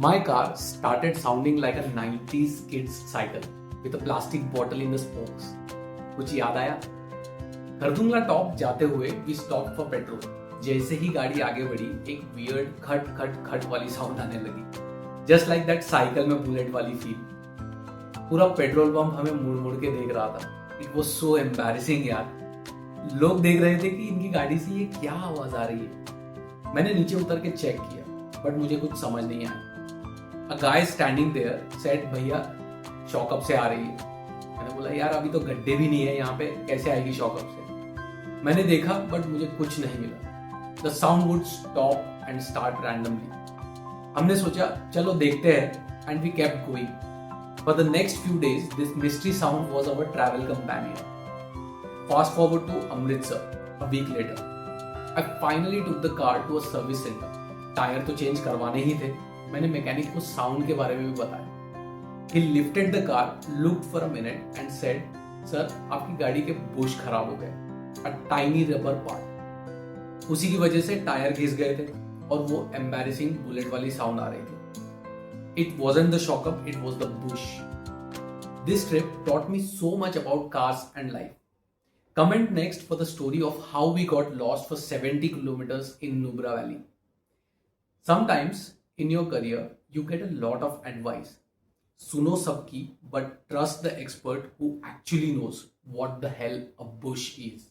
My car started sounding like a 90s kids cycle with a plastic bottle in the spokes. कुछ याद आया? Khardung La top जाते हुए we stop for petrol. जैसे ही गाड़ी आगे बढ़ी एक वियर्ड खट खट खट वाली साउंड आने लगी, जस्ट लाइक दैट साइकिल में बुलेट वाली फील। पूरा पेट्रोल पंप हमें मुड़ मुड़ के देख रहा था। इट वॉज सो एम्बैरेसिंग यार। लोग देख रहे थे कि इनकी गाड़ी से ये क्या आवाज आ रही है। मैंने नीचे उतर के चेक किया बट मुझे कुछ समझ नहीं आया। A guy standing there said, भैया शॉकअप से आ रही है। मैंने बोला यार अभी तो गड्ढे भी नहीं है यहाँ पे, कैसे आएगी शॉकअप से। मैंने देखा बट मुझे कुछ नहीं मिला। The sound would stop and start randomly. हमने सोचा चलो देखते हैं and we kept going. For the next few days, this mystery sound was our travel companion. Fast forward to Amritsar a week later. I finally took the car to a service center. Tyre तो change करवाने ही थे। मैंने mechanic को sound के बारे में भी बताया। He lifted the car, looked for a minute and said, "Sir, आपकी गाड़ी के बुश खराब हो गए, a tiny rubber part." उसी की वजह से टायर घिस गए थे और वो एम्बैरेसिंग बुलेट वाली साउंड आ रही थी। It wasn't the shockup, it was the bush. This trip taught me so much about cars and life. Comment next for the story of how we got lost for 70 kilometers in Nubra Valley. Sometimes in your career, you get a lot of advice. सुनो सबकी, but trust the expert who actually knows what the hell a bush is.